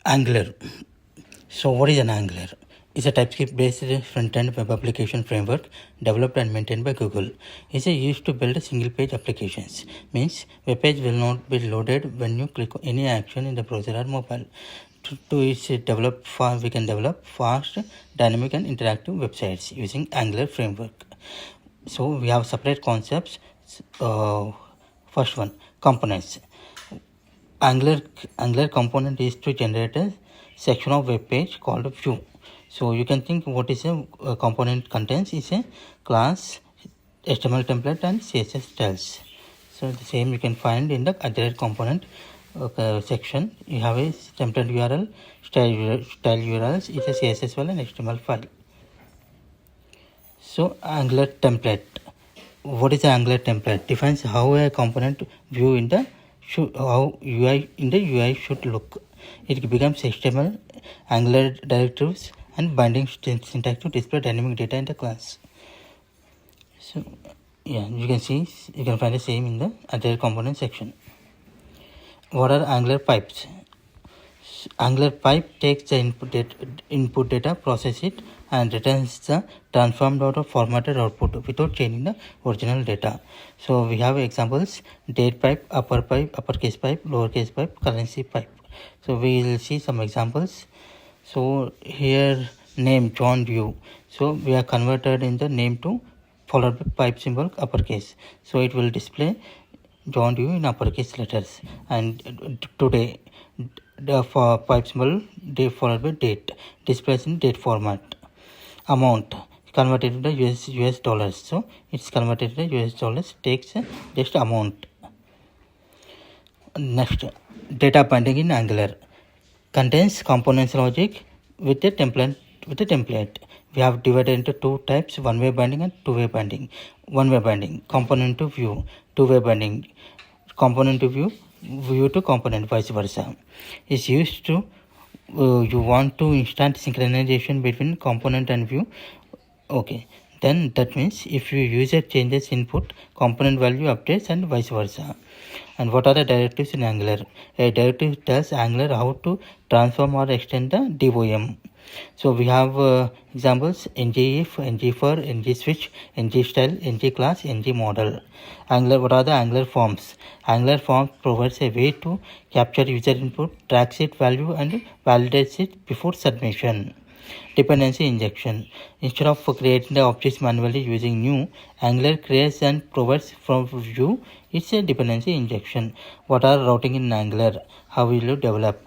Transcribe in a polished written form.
Angular. So what is an Angular? It's a TypeScript-based front-end web application framework developed and maintained by Google. It's used to build single-page applications. Means web page will not be loaded when you click any action in the browser or mobile. We can develop fast, dynamic, and interactive websites using Angular framework. So we have separate concepts. First one, components. Angular component is to generate a section of web page called a view. So you can think what is a component contains is a class, HTML template, and CSS styles. So the same you can find in the other component section. You have a template URL, style URLs, is a CSS file and HTML file. So Angular template. What is the Angular template? Defines how a component view in the how UI should look. It becomes HTML, Angular directives, and binding syntax to display dynamic data in the class. So yeah, you can find the same in the other component section. What are Angular pipes? Angular pipe takes the input data, process it, and returns the transformed or formatted output without changing the original data. So we have examples: date pipe, uppercase pipe, lowercase pipe, currency pipe. So we will see some examples. So here name John Doe. So we are converted in the name to followed by pipe symbol uppercase. So it will display John Doe in uppercase letters, and today the pipe symbol followed by date displays in date format. Amount converted to the US dollars, so it's converted to the US dollars, takes just amount. Next, data binding in Angular contains components logic with a template. We have divided into two types: one-way binding and two-way binding. One-way binding, component to view; two-way binding, component to view to component, vice versa. Is used to you want to instant synchronization between component and view. Okay, then that means if your user changes input, component value updates and vice versa. And what are the directives in Angular? A directive tells Angular how to transform or extend the DOM. So we have examples: ngIf, ngFor, ngSwitch, ngStyle, ngClass, ngModel. Angular. What are the Angular forms? Angular forms provides a way to capture user input, tracks its value, and validates it before submission. Dependency injection. Instead of creating the objects manually using new, Angular creates and provides from view. It's a dependency injection. What are routing in Angular? How will you develop?